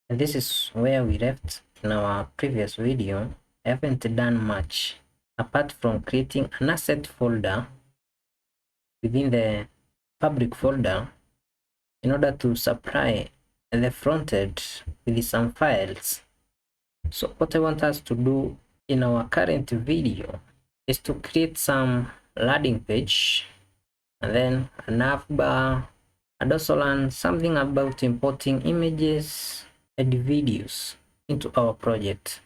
And this is where we left in our previous video. I haven't done much apart from creating an asset folder within the public folder in order to supply the front end with some files. So what I want us to do in our current video is to create some landing page and then a navbar, and also learn something about importing images and videos into our project.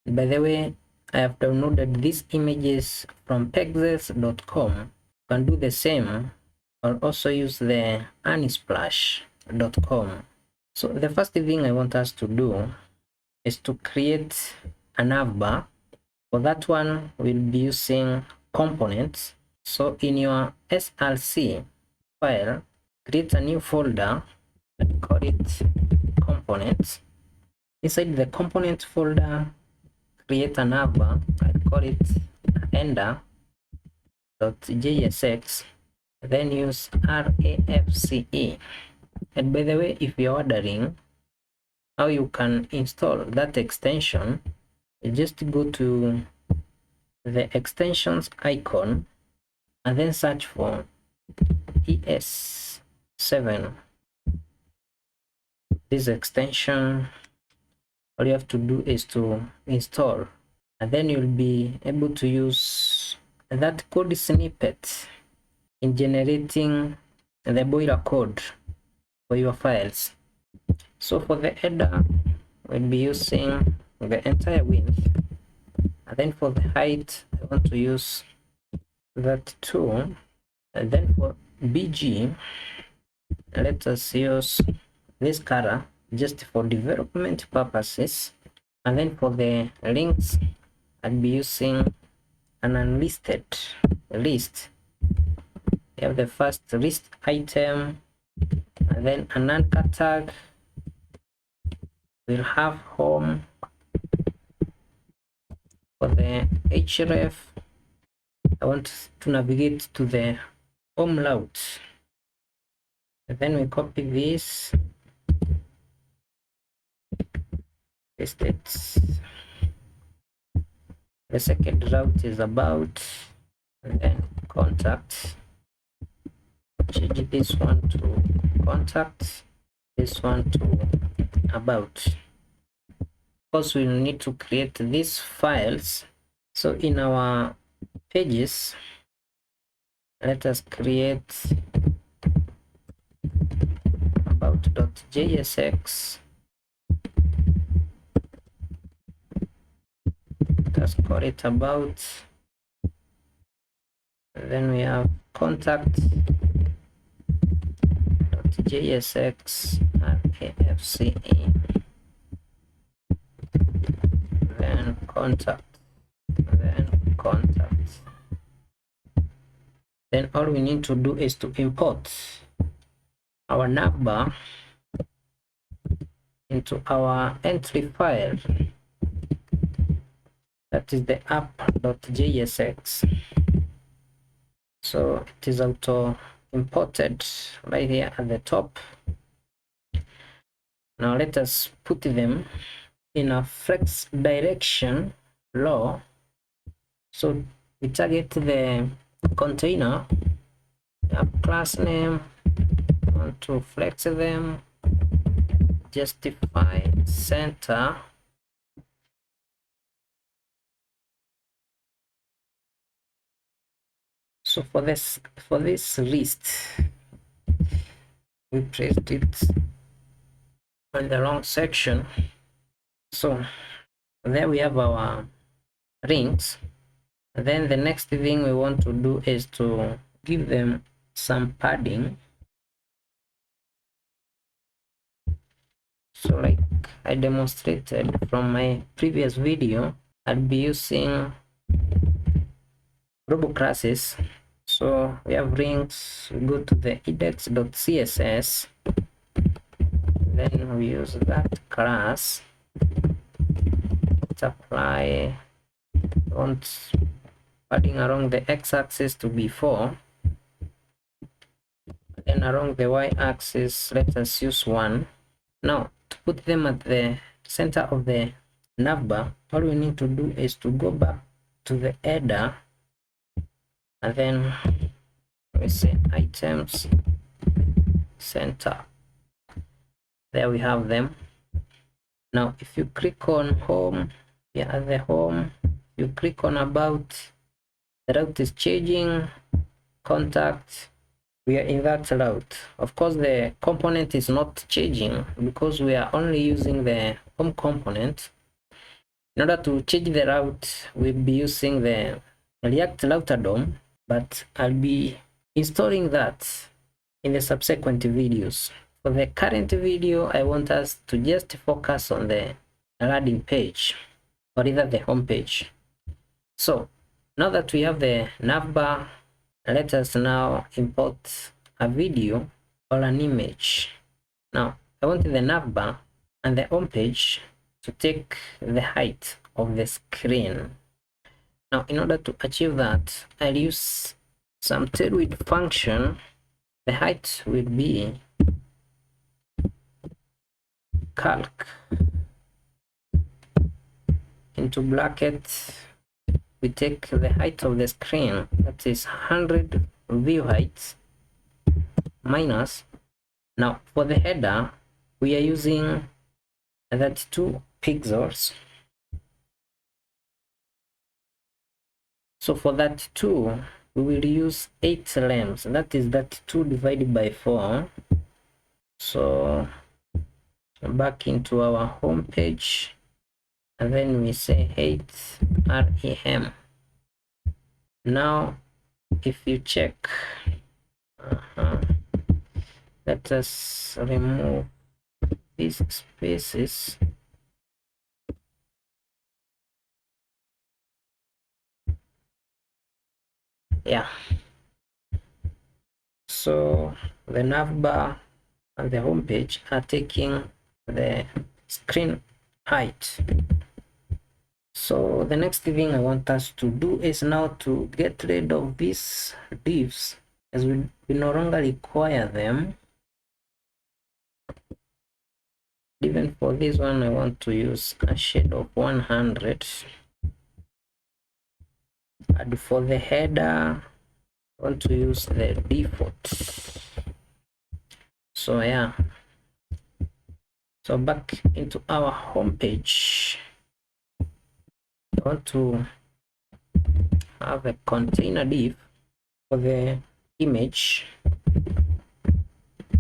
By the way, I have downloaded these images from pexels.com. You can do the same or also use the unisplash.com. So the first thing I want us to do is to create a navbar. For that one, we'll be using components. So in your SRC file, create a new folder and call it components. Inside the component folder, create a navbar and call it ender.jsx, then use RAFCE. And by the way, if you're wondering how you can install that extension, you just go to the extensions icon and then search for ES7. This extension, all you have to do is to install, and then you'll be able to use that code snippet in generating the boiler code for your files. So for the header, we'll be using the entire width, and then for the height, I want to use that too. And then for BG, let us use this color just for development purposes. And then for the links, I'll be using an unlisted list. We have the first list item, and then an anchor tag. We'll have home. For the href, I want to navigate to the home route. And then we copy this, paste it. The second route is about, and then contact. Change this one to contact, this one to about. Of course, we'll need to create these files. So in our pages, let us create about.jsx. Let's call it about. And then we have contact.jsx RAFCE. Then contact. Then all we need to do is to import our navbar into our entry file, that is the app.jsx. So it is auto imported right here at the top. Now let us put them in a flex direction low. So we target the container, have class name, want to flex them, justify center. So for this list, we placed it on the wrong section. So there we have our rings. Then the next thing we want to do is to give them some padding. So like I demonstrated from my previous video, I'll be using robo classes. So we have rings, we go to the index.css, then we use that class to apply. Want padding along the x-axis to be 4, then along the y-axis let us use 1. Now to put them at the center of the navbar, all we need to do is to go back to the header, and then we say items center. There we have them. Now if you click on home, we are at the home. You click on about, the route is changing, contact, we are in that route. Of course the component is not changing because we are only using the home component. In order to change the route, we'll be using the React router DOM, but I'll be installing that in the subsequent videos. For the current video, I want us to just focus on the landing page, or either the home page. So now that we have the navbar, let us now import a video or an image. Now I want the navbar and the home page to take the height of the screen. Now in order to achieve that, I'll use some Tailwind function. The height will be calc into bracket, we take the height of the screen, that is 100 view height, minus, now for the header we are using 32 pixels. So for that 2 we will use 8 lambs, that is that 2 divided by 4. So back into our home page, and then we say 8 rem. Now if you check, let us remove these spaces. Yeah, so the navbar and the home page are taking the screen height. So the next thing I want us to do is now to get rid of these divs, as we no longer require them. Even for this one, I want to use a shade of 100. And for the header, I want to use the default. So yeah, so back into our home page, I want to have a container div for the image.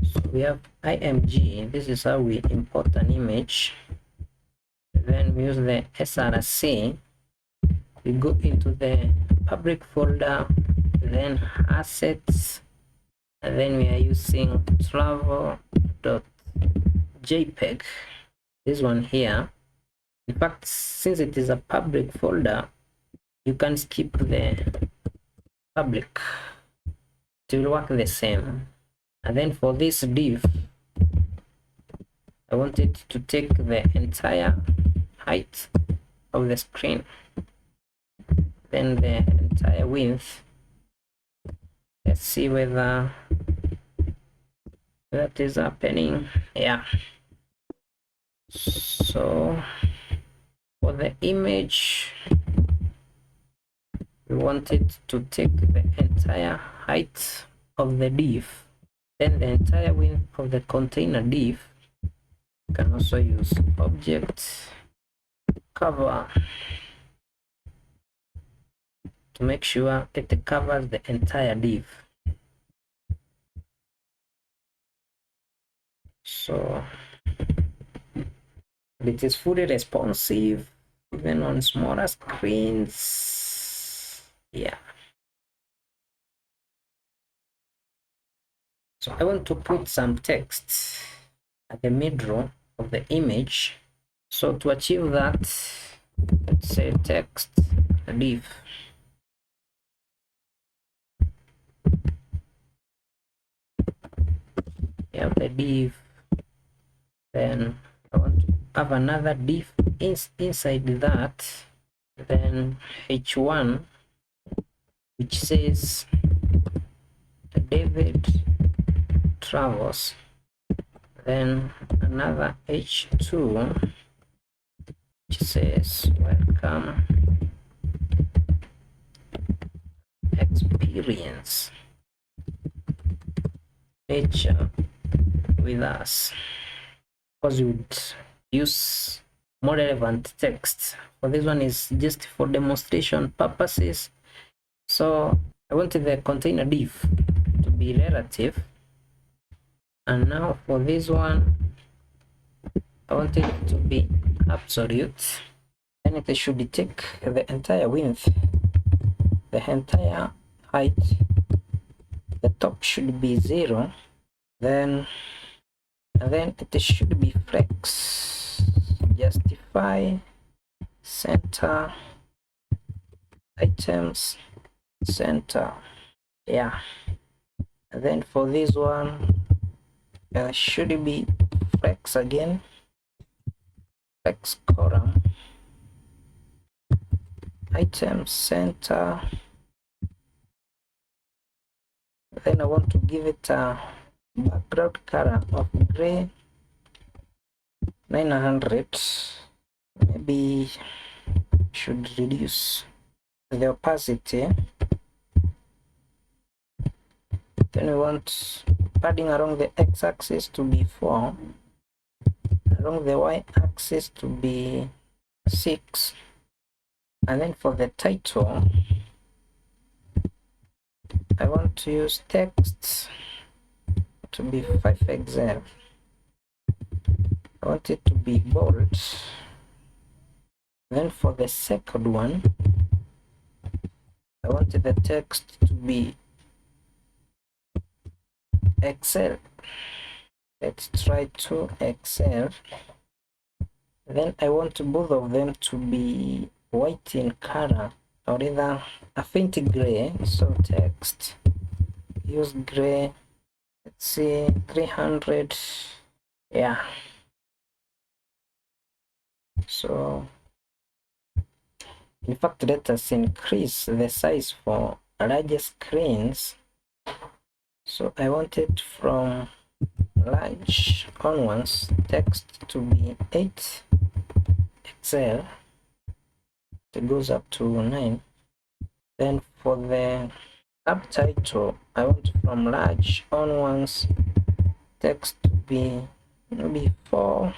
So we have img, this is how we import an image. Then we use the src, we go into the public folder, then assets, and then we are using travel.jpg, this one here. In fact, since it is a public folder, you can skip the public, it will work the same. And then for this div, I want it to take the entire height of the screen, then the entire width. Let's see whether that is happening. Yeah, so for the image, we want it to take the entire height of the div, then the entire width of the container div. You can also use object cover to make sure it covers the entire div. So it is fully responsive even on smaller screens. Yeah, so I want to put some text at the middle of the image. So to achieve that, let's say text div. You have the div, then I want to have another div inside that, then h1, which says David travels, then another h2 which says welcome experience nature with us, because we would use more relevant text. For this one is just for demonstration purposes. So I wanted the container div to be relative, and now for this one I want it to be absolute. Then it should take the entire width, the entire height, the top should be 0, then it should be flex, justify, center, items, center. Yeah, and then for this one should be flex again, flex column, item center. Then I want to give it a background color of gray 900. Maybe should reduce the opacity. Then we want padding along the x-axis to be 4, along the y-axis to be 6, and then for the title I want to use text to be 5XL. I want it to be bold. Then for the second one I wanted the text to be XL. Let's try to XL. Then I want both of them to be white in color, or either a faint gray. So text, use gray, let's see, 300. Yeah, so in fact let us increase the size for larger screens. So I want it from large onwards, text to be 8XL. It goes up to 9. Then for the subtitle I want from large onwards, text to be maybe 4XL.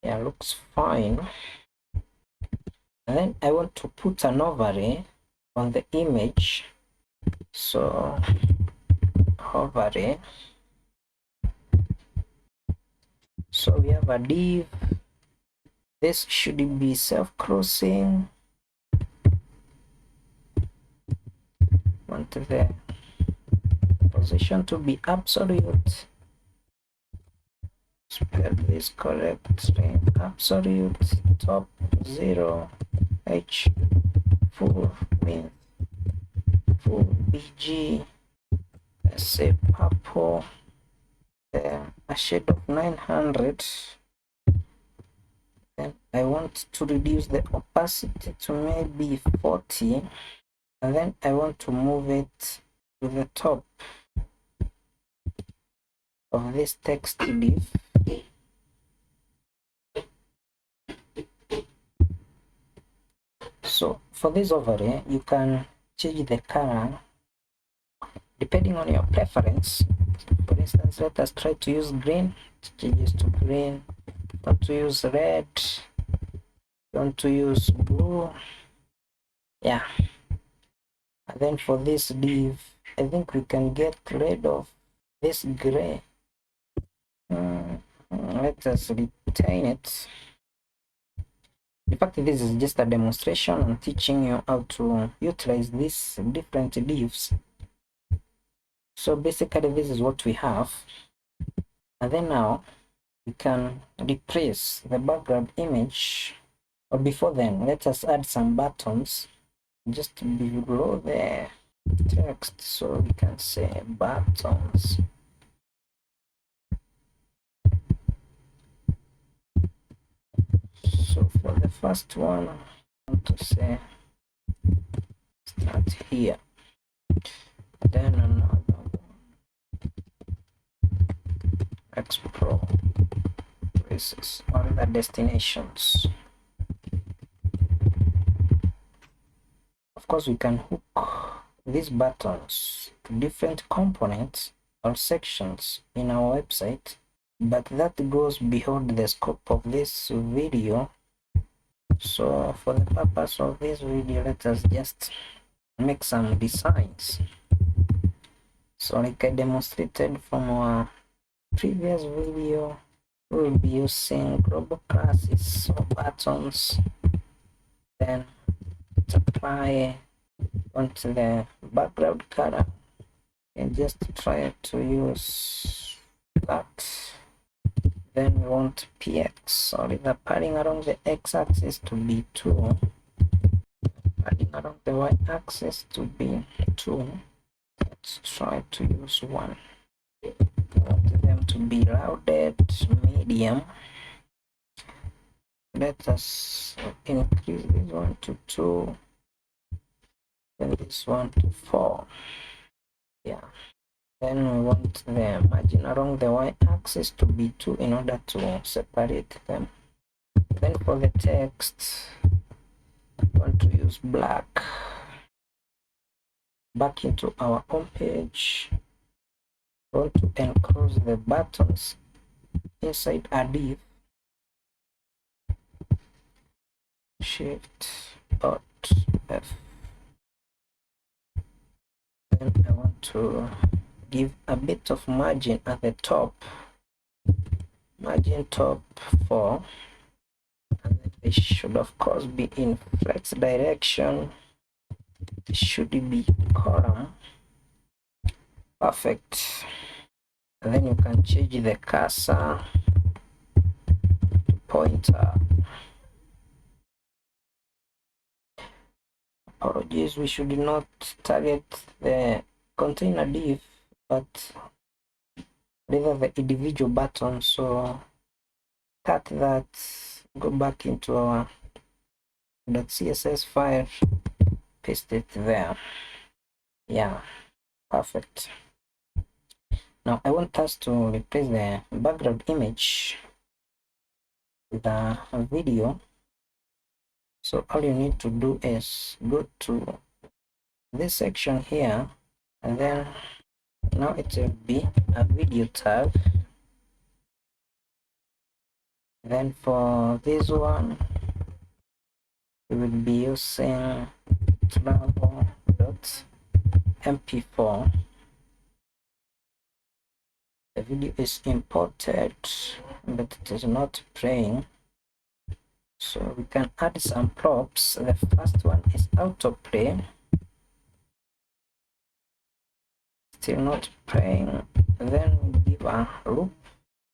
Yeah, looks fine. And then I want to put an overlay on the image. So overlay. So we have a div. This should be self-crossing. Want the position to be absolute. Spell this correctly. Absolute, top 0, h, full width, full bg, let's say purple, a shade of 900. Then I want to reduce the opacity to maybe 40, and then I want to move it to the top of this text div. So for this overlay you can change the color depending on your preference. For instance, let us try to use green. It changes to green. Want to use red, want to use blue. Yeah, and then for this div I think we can get rid of this gray. Let us retain it. In fact, this is just a demonstration on teaching you how to utilize these different divs. So basically this is what we have, and then now we can replace the background image. Or before then, let us add some buttons just below the text, so we can say buttons. So for the first one, I want to say start here, then another one. explore places or the destinations. Of course, we can hook these buttons to different components or sections in our website, but that goes beyond the scope of this video. So for the purpose of this video, let us just make some designs. So like I demonstrated from our previous video, we'll be using global classes or buttons, then apply onto the background color and just try to use that. Then we want px, sorry, the padding along the x-axis to be 2, padding along the y-axis to be 2. Let's try to use 1. We want them to be rounded, medium. Let us increase this one to 2 and this one to 4. Yeah. Then we want the margin along the y-axis to be 2 in order to separate them. Then for the text, we want to use black. Back into our home page, we want to enclose the buttons inside a div. Shift Alt F. Then I want to give a bit of margin at the top, margin top 4, and then it should of course be in flex direction. It should be column. Perfect. And then you can change the cursor to pointer. Apologies, we should not target the container div, but rather the individual button. So cut that, go back into our .css file, paste it there. Yeah, perfect. Now I want us to replace the background image with a video. So all you need to do is go to this section here, and then now it will be a video tab. Then for this one, we will be using travel.mp4. The video is imported, but it is not playing. So we can add some props. The first one is autoplay. Still not playing. Then we give a loop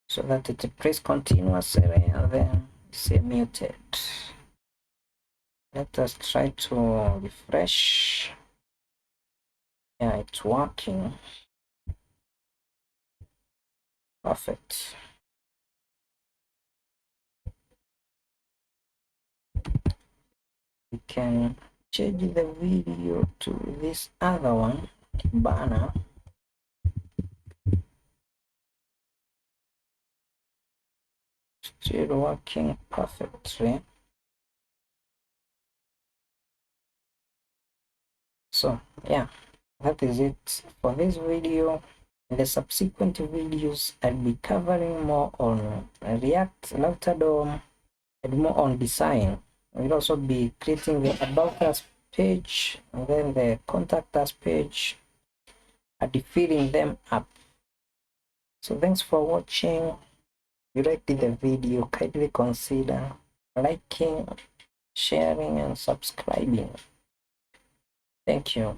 so that it plays continuously, and then say muted. Let us try to refresh. Yeah, it's working. Perfect. We can change the video to this other one, banner. Still working perfectly. So yeah, that is it for this video. In the subsequent videos, I'll be covering more on React, Router DOM, and more on design. We'll also be creating the About Us page, and then the Contact Us page, and filling them up. So thanks for watching. If you liked the video, kindly consider liking, sharing, and subscribing. Thank you.